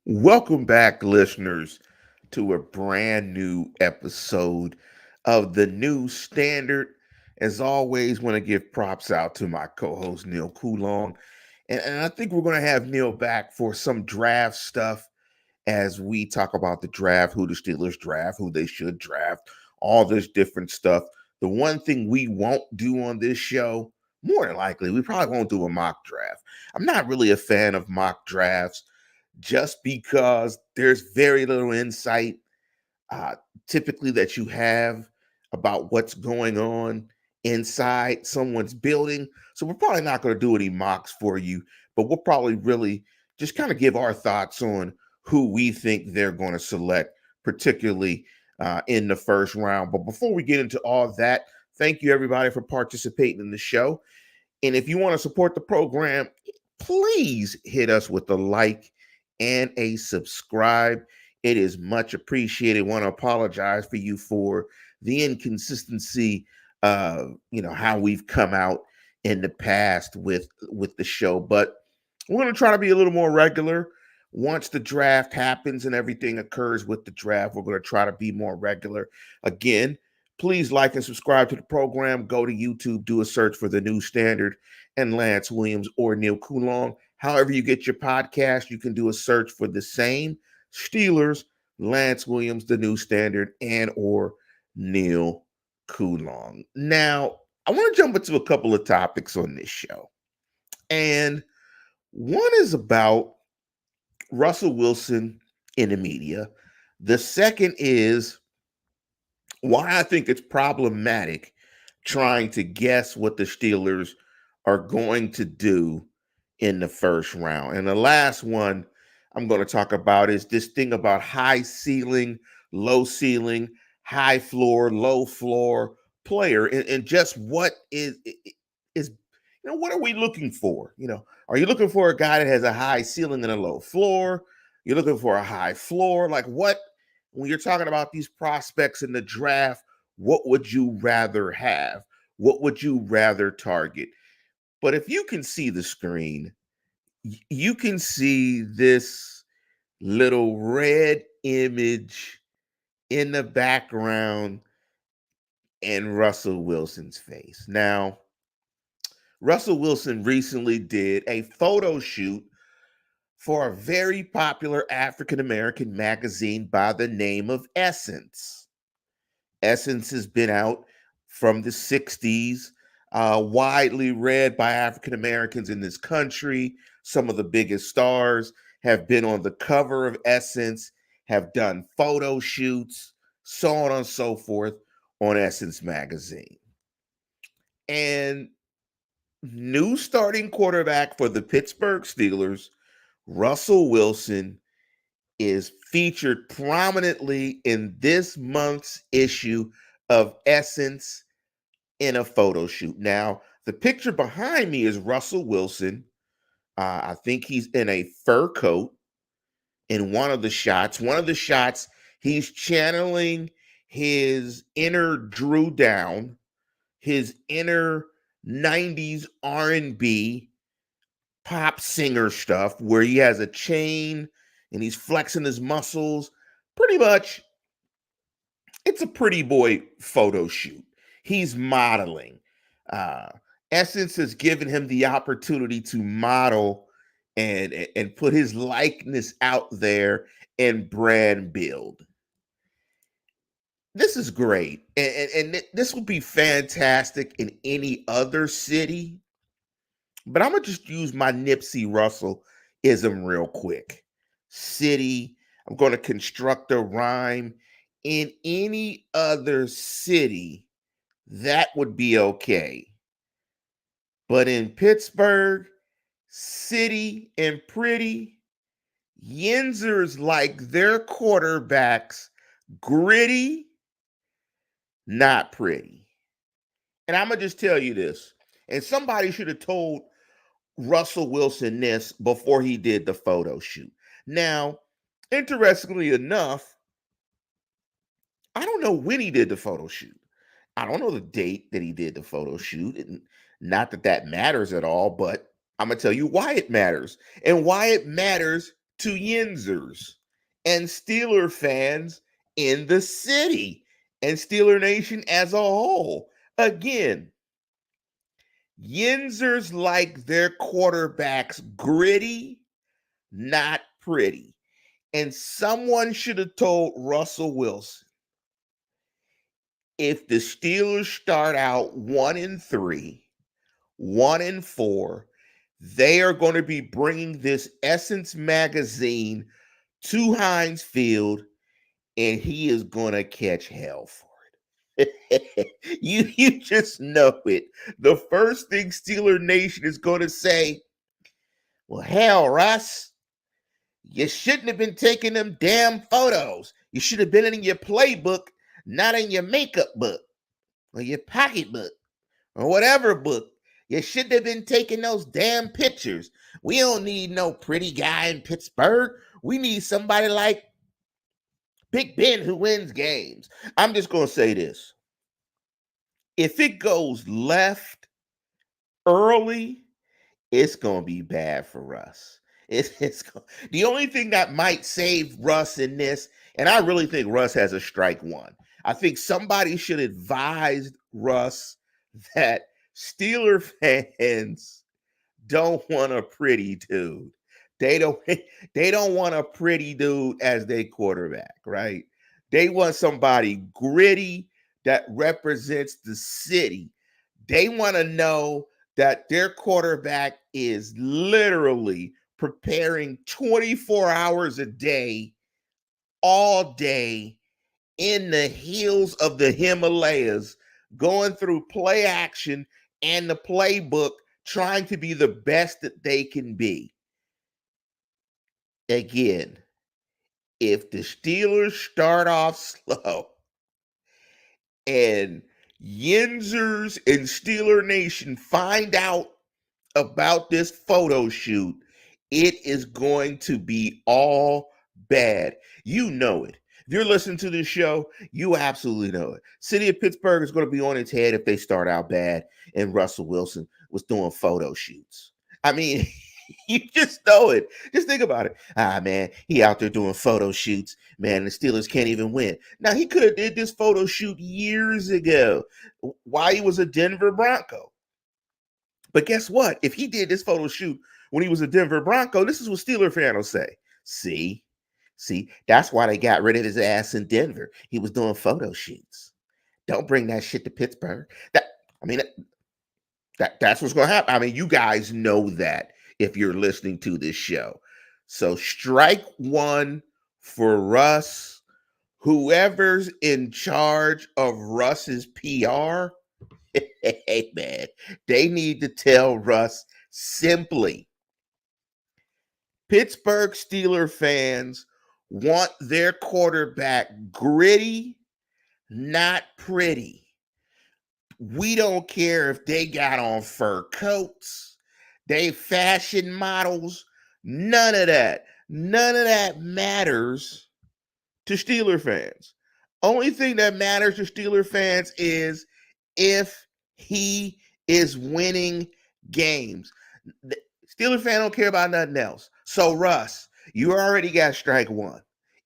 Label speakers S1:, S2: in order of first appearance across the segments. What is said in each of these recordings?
S1: Welcome back, listeners, to a brand new episode of the New Standard. As always, want to give props out to my co-host Neil Coulon, and I think we're going to have Neil back for some draft stuff as we talk about the draft, who the Steelers draft, who they should draft, all this different stuff. The one thing we won't do on this show, more than likely, we probably won't do a mock draft. I'm not really a fan of mock drafts just because there's very little insight uh, typically that you have about what's going on inside someone's building. So we're probably not going to do any mocks for you, but we'll probably really just kind of give our thoughts on who we think they're going to select, particularly in the first round. But before we get into all that, thank you everybody for participating in the show. And if you want to support the program, please hit us with a like and a subscribe. It is much appreciated. Want to apologize for you for the inconsistency of how we've come out in the past with the show, but we're going to try to be a little more regular. Once the draft happens and everything occurs with the draft, we're going to try to be more regular. Again, please like and subscribe to the program. Go to YouTube, do a search for the New Standard and Lance Williams or Neil Coulon. However you get your podcast, you can do a search for the same Steelers, Lance Williams, the New Standard, and or Neil Coulon. Now, I want to jump into a couple of topics on this show. And one is about Russell Wilson in the media. The second is why I think it's problematic trying to guess what the Steelers are going to do in the first round. And the last one I'm going to talk about is this thing about high ceiling, low ceiling, high floor, low floor player, and just what is what are we looking for? Are you looking for a guy that has a high ceiling and a low floor? You're looking for a high floor? Like what? When you're talking about these prospects in the draft, what would you rather have? What would you rather target? But if you can see the screen, you can see this little red image in the background and Russell Wilson's face. Now, Russell Wilson recently did a photo shoot for a very popular African American magazine by the name of Essence. Essence has been out from the 60s, widely read by African Americans in this country. Some of the biggest stars have been on the cover of Essence, have done photo shoots, so on and so forth on Essence magazine. And new starting quarterback for the Pittsburgh Steelers, Russell Wilson, is featured prominently in this month's issue of Essence in a photo shoot. Now, the picture behind me is Russell Wilson. I think he's in a fur coat in one of the shots. One of the shots, he's channeling his inner Drew Down, his inner 90s R&B pop singer stuff where he has a chain and he's flexing his muscles. Pretty much, it's a pretty boy photo shoot. He's modeling. Uh, Essence has given him the opportunity to model and put his likeness out there and brand build. This is great, and this would be fantastic in any other city. But I'm gonna just use my Nipsey Russell ism real quick. City. I'm gonna construct a rhyme. In any other city, that would be okay. But in Pittsburgh, city and pretty, Yinzers like their quarterbacks gritty, not pretty. And I'm gonna just tell you this. And somebody should have told Russell Wilson this before he did the photo shoot. Now, interestingly enough, I don't know when he did the photo shoot. I don't know the date that he did the photo shoot. And not that that matters at all, but I'm going to tell you why it matters and why it matters to Yinzers and Steeler fans in the city and Steeler Nation as a whole. Again, Yinzers like their quarterbacks gritty, not pretty. And someone should have told Russell Wilson, if the Steelers start out 1-3, 1-4, they are going to be bringing this Essence magazine to Heinz Field, and he is going to catch hell for it. you just know it. The first thing Steeler Nation is going to say, well, hell, Russ, you shouldn't have been taking them damn photos. You should have been in your playbook, not in your makeup book or your pocketbook or whatever book. You shouldn't have been taking those damn pictures. We don't need no pretty guy in Pittsburgh. We need somebody like Big Ben who wins games. I'm just going to say this. If it goes left early, it's going to be bad for Russ. The only thing that might save Russ in this, and I really think Russ has a strike one. I think somebody should advise Russ that Steeler fans don't want a pretty dude. They don't they don't want a pretty dude as their quarterback, right? They want somebody gritty that represents the city. They want to know that their quarterback is literally preparing 24 hours a day, all day, in the hills of the Himalayas, going through play action and the playbook, trying to be the best that they can be. Again, if the Steelers start off slow and Yinzers and Steeler Nation find out about this photo shoot, it is going to be all bad. You know it. If you're listening to this show, you absolutely know it. City of Pittsburgh is going to be on its head if they start out bad and Russell Wilson was doing photo shoots. I mean, you just know it. Just think about it. Ah, man, he out there doing photo shoots. Man, the Steelers can't even win. Now, he could have did this photo shoot years ago while he was a Denver Bronco. But guess what? If he did this photo shoot when he was a Denver Bronco, this is what Steeler fans will say. See, that's why they got rid of his ass in Denver. He was doing photo shoots. Don't bring that shit to Pittsburgh. That's what's going to happen. I mean, you guys know that if you're listening to this show. So strike one for Russ. Whoever's in charge of Russ's PR, hey, man, they need to tell Russ simply, Pittsburgh Steeler fans want their quarterback gritty, not pretty. We don't care if they got on fur coats, they fashion models, none of that. None of that matters to Steeler fans. Only thing that matters to Steeler fans is if he is winning games. The Steeler fan don't care about nothing else. So, Russ, you already got strike one.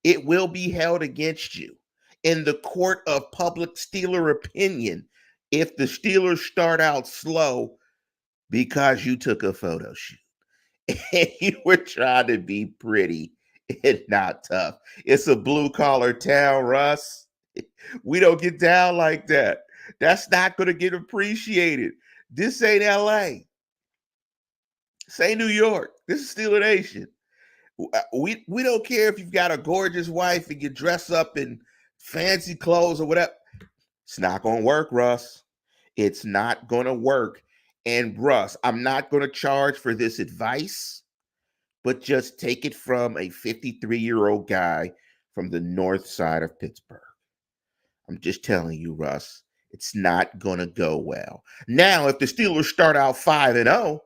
S1: It will be held against you in the court of public Steeler opinion if the Steelers start out slow because you took a photo shoot and you were trying to be pretty and not tough. It's a blue collar town, Russ. We don't get down like that. That's not going to get appreciated. This ain't LA. This ain't New York. This is Steeler Nation. We don't care if you've got a gorgeous wife and you dress up in fancy clothes or whatever. It's not going to work, Russ. It's not going to work. And Russ, I'm not going to charge for this advice, but just take it from a 53-year-old guy from the north side of Pittsburgh. I'm just telling you, Russ, it's not going to go well. Now, if the Steelers start out 5-0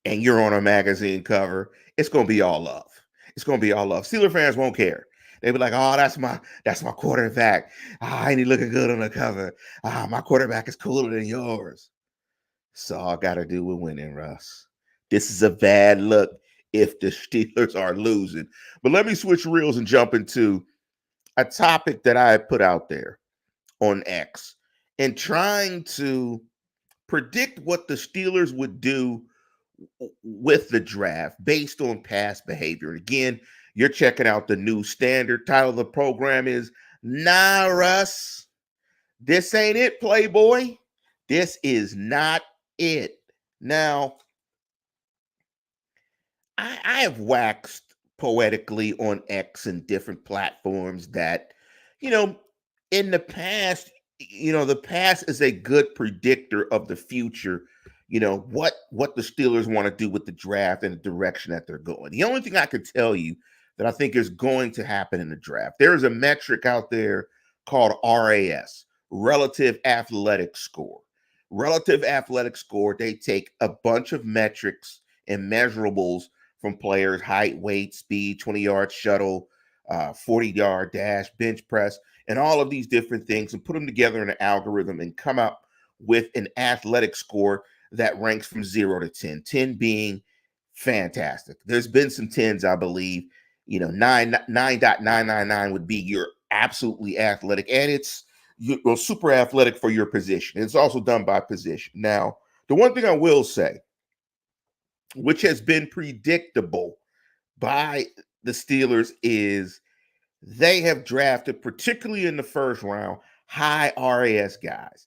S1: and you're on a magazine cover, it's going to be all love. It's going to be all love. Steeler fans won't care. They'll be like, oh, that's my quarterback. Ain't he looking good on the cover? My quarterback is cooler than yours. It's all got to do with winning, Russ. This is a bad look if the Steelers are losing. But let me switch reels and jump into a topic that I put out there on X and trying to predict what the Steelers would do with the draft based on past behavior. Again, you're checking out the new standard. Title of the program is Nah Russ. This ain't it, Playboy. This is not it. Now, I have waxed poetically on X and different platforms that, you know, in the past, the past is a good predictor of the future. What the Steelers want to do with the draft and the direction that they're going. The only thing I could tell you that I think is going to happen in the draft, there is a metric out there called RAS, Relative Athletic Score. Relative Athletic Score, they take a bunch of metrics and measurables from players: height, weight, speed, 20-yard shuttle, 40-yard dash, bench press, and all of these different things, and put them together in an algorithm and come up with an athletic score that ranks from 0 to 10, 10 being fantastic. There's been some 10s, I believe. 9.999 would be your absolutely athletic, and it's super athletic for your position. It's also done by position. Now, the one thing I will say, which has been predictable by the Steelers, is they have drafted, particularly in the first round, high RAS guys.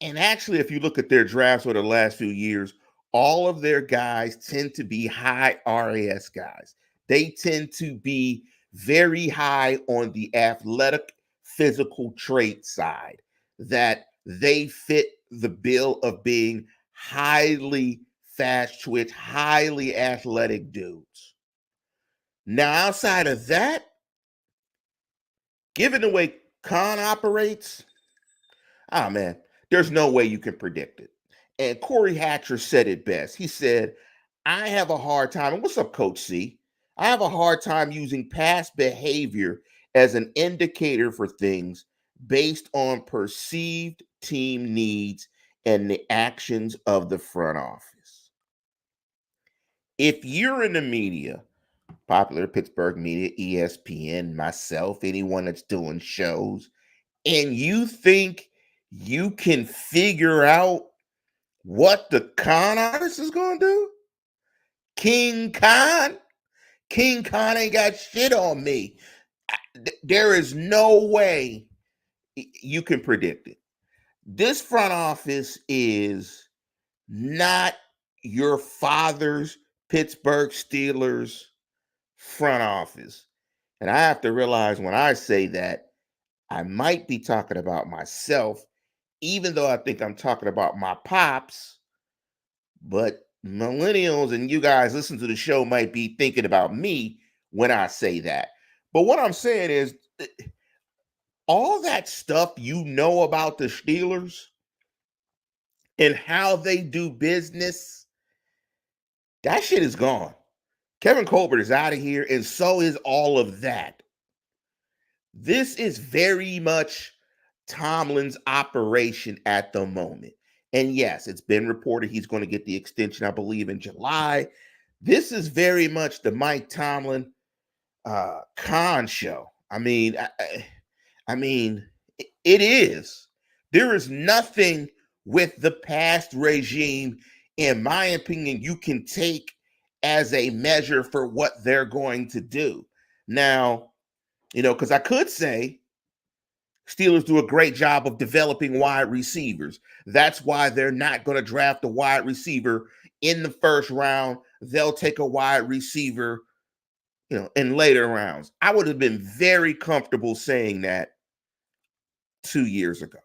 S1: And actually, if you look at their drafts over the last few years, all of their guys tend to be high RAS guys. They tend to be very high on the athletic, physical trait side, that they fit the bill of being highly fast twitch, highly athletic dudes. Now, outside of that, given the way Khan operates, man, there's no way you can predict it. And Corey Hatcher said it best. He said, I have a hard time, and what's up, Coach C? I have a hard time using past behavior as an indicator for things based on perceived team needs and the actions of the front office. If you're in the media, popular Pittsburgh media, ESPN, myself, anyone that's doing shows, and you think you can figure out what the con artist is going to do, King Khan, King Khan ain't got shit on me. There is no way you can predict it. This front office is not your father's Pittsburgh Steelers front office. And I have to realize when I say that, I might be talking about myself, even though I think I'm talking about my pops. But millennials and you guys listen to the show might be thinking about me when I say that. But what I'm saying is, all that stuff about the Steelers and how they do business, that shit is gone. Kevin Colbert is out of here, and so is all of that. This is very much Tomlin's operation at the moment. And yes, it's been reported he's going to get the extension, I believe, in July. This is very much the Mike Tomlin con show. It is. There is nothing with the past regime, in my opinion, you can take as a measure for what they're going to do. Now, because I could say Steelers do a great job of developing wide receivers. That's why they're not going to draft a wide receiver in the first round. They'll take a wide receiver, in later rounds. I would have been very comfortable saying that 2 years ago,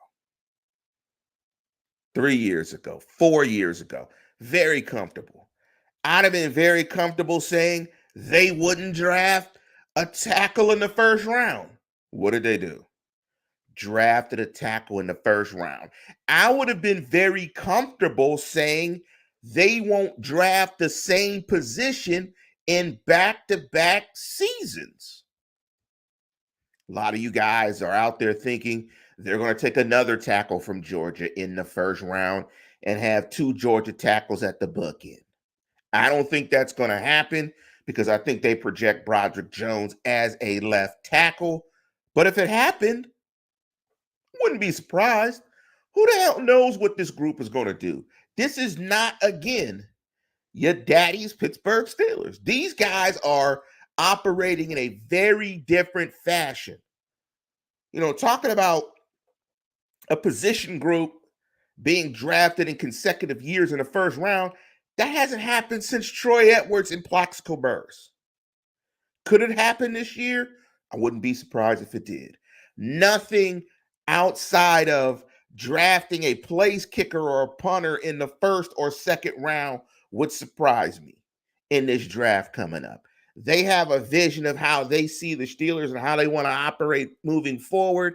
S1: 3 years ago, 4 years ago. Very comfortable. I'd have been very comfortable saying they wouldn't draft a tackle in the first round. What did they do? Drafted a tackle in the first round. I would have been very comfortable saying they won't draft the same position in back-to-back seasons. A lot of you guys are out there thinking they're going to take another tackle from Georgia in the first round and have 2 Georgia tackles at the bookend. I don't think that's going to happen because I think they project Broderick Jones as a left tackle. But if it happened, wouldn't be surprised. Who the hell knows what this group is going to do? This is not, again, your daddy's Pittsburgh Steelers. These guys are operating in a very different fashion. Talking about a position group being drafted in consecutive years in the first round, that hasn't happened since Troy Edwards and Plaxico Burress. Could it happen this year? I wouldn't be surprised if it did. Nothing outside of drafting a place kicker or a punter in the first or second round would surprise me in this draft coming up. They have a vision of how they see the Steelers and how they want to operate moving forward.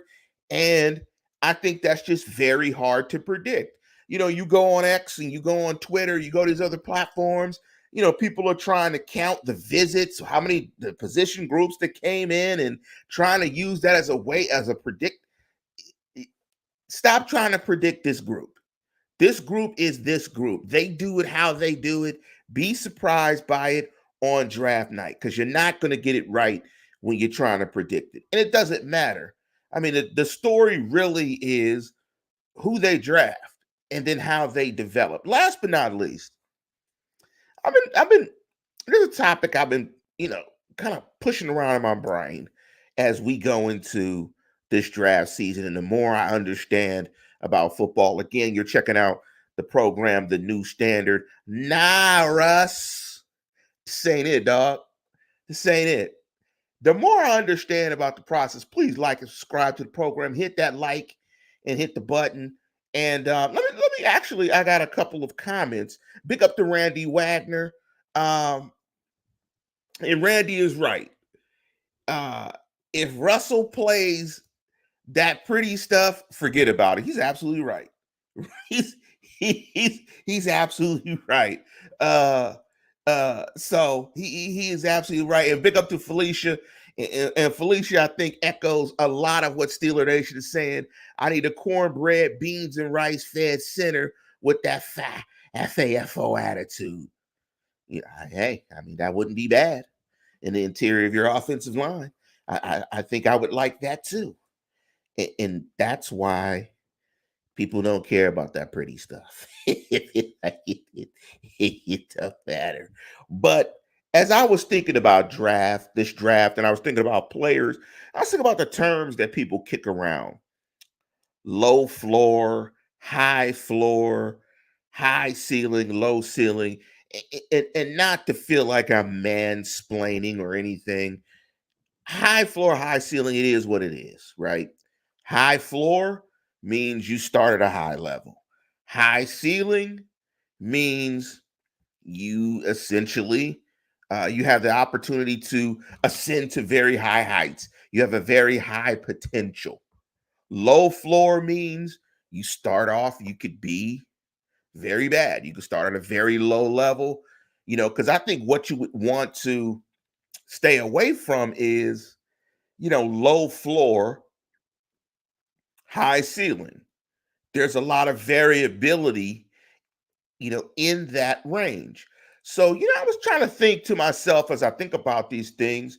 S1: And I think that's just very hard to predict. You go on X and you go on Twitter, you go to these other platforms, people are trying to count the visits, how many the position groups that came in and trying to use that as a way, as a predict. Stop trying to predict this group. This group is this group. They do it how they do it. Be surprised by it on draft night because you're not going to get it right when you're trying to predict it. And it doesn't matter. I mean, the story really is who they draft and then how they develop. Last but not least, there's a topic I've been, kind of pushing around in my brain as we go into this draft season. And the more I understand about football, again, you're checking out the program, The New Standard. Nah, Russ, this ain't it, dog. This ain't it. The more I understand about the process, please like and subscribe to the program. Hit that like and hit the button. And let me actually, I got a couple of comments. Big up to Randy Wagner. And Randy is right. Uh, if Russell plays that pretty stuff, forget about it. He's absolutely right. he's he's absolutely right. So he is absolutely right. And big up to Felicia. And Felicia, I think, echoes a lot of what Steeler Nation is saying. I need a cornbread, beans, and rice fed center with that FAFO attitude. Hey, I mean, that wouldn't be bad in the interior of your offensive line. I think I would like that too. And that's why people don't care about that pretty stuff. It doesn't matter. But as I was thinking about this draft, and I was thinking about players, I was thinking about the terms that people kick around: low floor, high ceiling, low ceiling, and not to feel like I'm mansplaining or anything. High floor, high ceiling, it is what it is, right? High floor means you start at a high level. High ceiling means you essentially you have the opportunity to ascend to very high heights. You have a very high potential. Low floor means you start off, you could be very bad. You could start at a very low level, because I think what you would want to stay away from is, low floor, high ceiling. There's a lot of variability, in that range. So, I was trying to think to myself as I think about these things,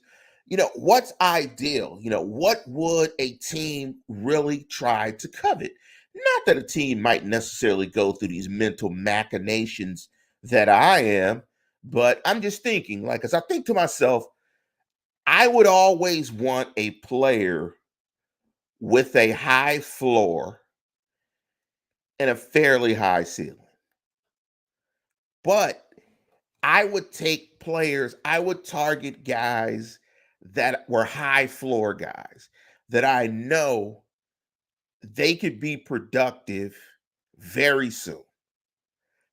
S1: what's ideal? What would a team really try to covet? Not that a team might necessarily go through these mental machinations that I am, but I'm just thinking, like, as I think to myself, I would always want a player with a high floor and a fairly high ceiling. But I would take players, I would target guys that were high floor guys that I know they could be productive very soon.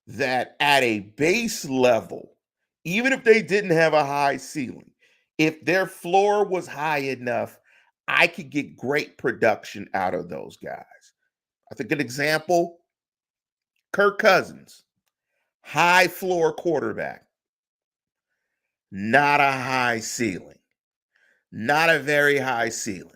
S1: That at a base level, even if they didn't have a high ceiling, if their floor was high enough, I could get great production out of those guys. I think an example: Kirk Cousins, high floor quarterback, not a high ceiling, not a very high ceiling.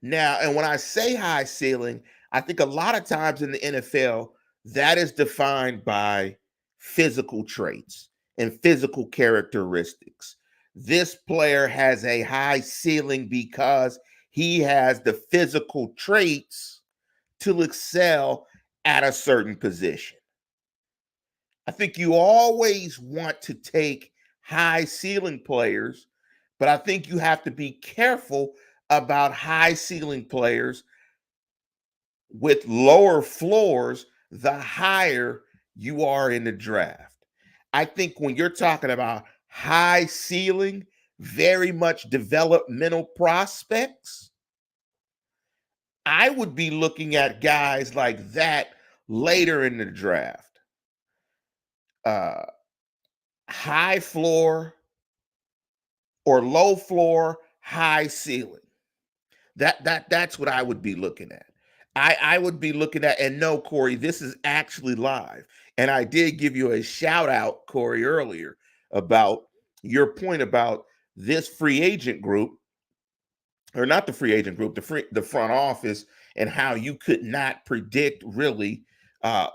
S1: Now, and when I say high ceiling, I think a lot of times in the NFL, that is defined by physical traits. and physical characteristics. This player has a high ceiling because he has the physical traits to excel at a certain position. I think you always want to take high ceiling players, but I think you have to be careful about high ceiling players with lower floors the higher you are in the draft. I think when you're talking about high ceiling, very much developmental prospects, I would be looking at guys like that later in the draft. Uh, High floor or low floor, high ceiling. That's what I would be looking at. I would be looking at, and no, Corey, this is actually live. And I did give you a shout out, Corey, earlier about your point about this free agent group, or not the free agent group, the front office, and how you could not predict really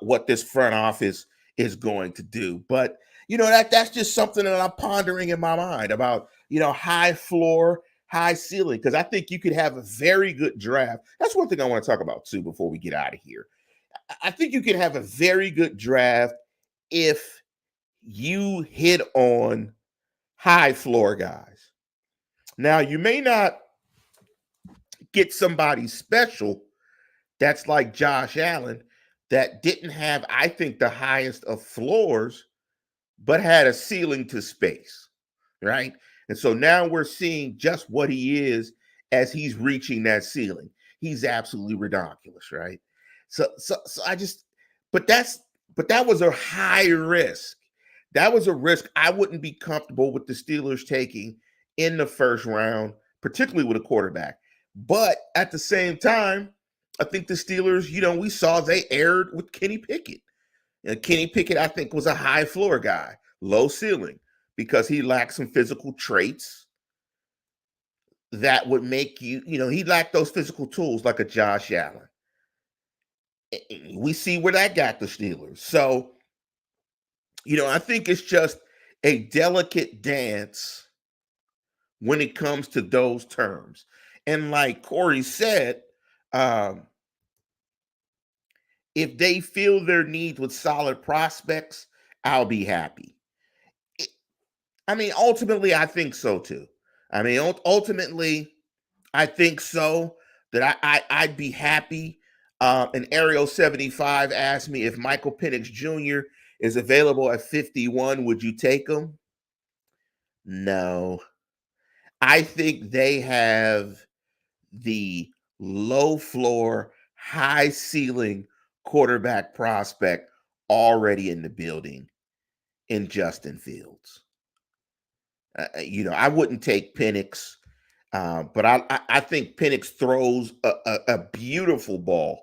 S1: what this front office is going to do. But that's just something that I'm pondering in my mind about high floor, high ceiling, because I think you could have a very good draft. That's one thing I want to talk about too before we get out of here. I think you could have a very good draft if you hit on high floor guys. Now, you may not get somebody special that's like Josh Allen that didn't have, I think, the highest of floors, but had a ceiling to space, right? And so now we're seeing just what he is as he's reaching that ceiling. He's absolutely ridiculous, right? So I just, but that was a high risk. That was a risk I wouldn't be comfortable with the Steelers taking in the first round, particularly with a quarterback. But at the same time, I think the Steelers, we saw they erred with Kenny Pickett. And Kenny Pickett, I think, was a high floor guy, low ceiling, because he lacked some physical traits that would make he lacked those physical tools like a Josh Allen. We see where that got the Steelers. So, I think it's just a delicate dance when it comes to those terms. And like Corey said, um, if they fill their needs with solid prospects, I'll be happy. I mean, ultimately, I think so too. I mean, ultimately, I think so that I'd be happy. And Ariel 75 asked me if Michael Penix Jr. is available at 51. Would you take him? No. I think they have the low floor, high ceiling quarterback prospect already in the building in Justin Fields. I wouldn't take Penix, but I think Penix throws a beautiful ball,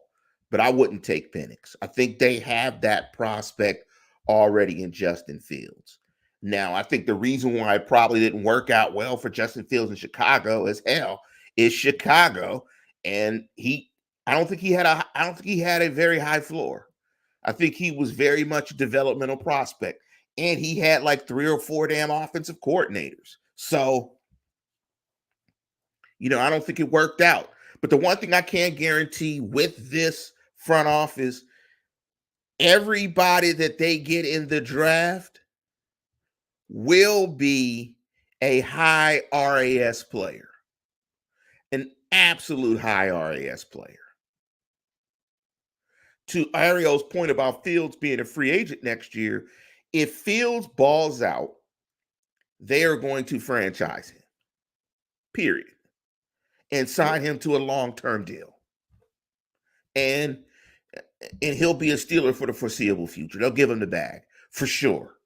S1: but I wouldn't take Penix. I think they have that prospect already in Justin Fields. Now, I think the reason why it probably didn't work out well for Justin Fields in Chicago as hell is Chicago, and I don't think he had a very high floor. I think he was very much a developmental prospect, and he had like 3 or 4 damn offensive coordinators. So, I don't think it worked out. But the one thing I can guarantee with this front office, everybody that they get in the draft will be a high RAS player, an absolute high RAS player. To Ariel's point about Fields being a free agent next year, if Fields balls out, they are going to franchise him, period, and sign him to a long-term deal. And he'll be a Steeler for the foreseeable future. They'll give him the bag for sure.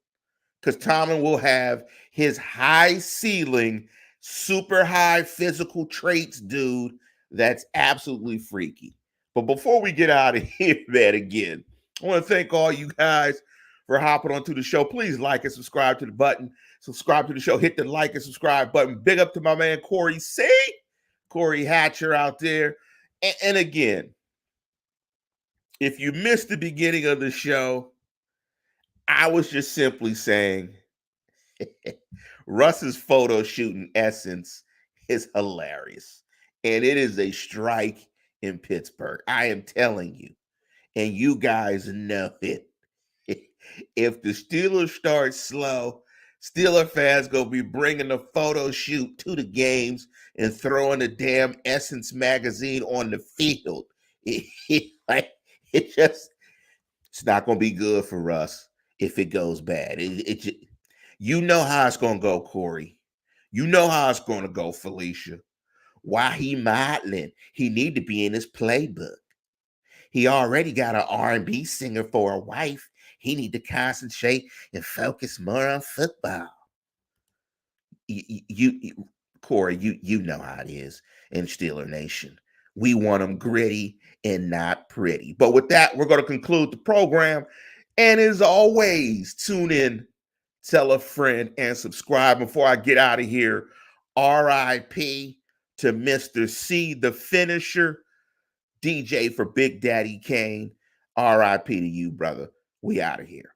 S1: Because Tomlin will have his high ceiling, super high physical traits dude that's absolutely freaky. But before we get out of here, man, again, I want to thank all you guys for hopping onto the show. Please like and subscribe to the button. Subscribe to the show. Hit the like and subscribe button. Big up to my man Corey C. Corey Hatcher out there. And again, if you missed the beginning of the show, I was just simply saying Russ's photo shoot in essence is hilarious. And it is a strike in Pittsburgh. I am telling you. And you guys know it. If the Steelers start slow, Steeler fans gonna be bringing the photo shoot to the games and throwing the damn Essence magazine on the field. Like, it just, it's not gonna be good for us if it goes bad. You know how it's gonna go, Corey. You know how it's gonna go, Felicia. Why he modeling? He need to be in his playbook. He already got an R&B singer for a wife. He need to concentrate and focus more on football. You Corey, you know how it is in Steeler Nation. We want them gritty and not pretty. But with that, we're going to conclude the program. And as always, tune in, tell a friend, and subscribe. Before I get out of here, RIP to Mr. C, the finisher. DJ for Big Daddy Kane. RIP to you, brother. We out of here.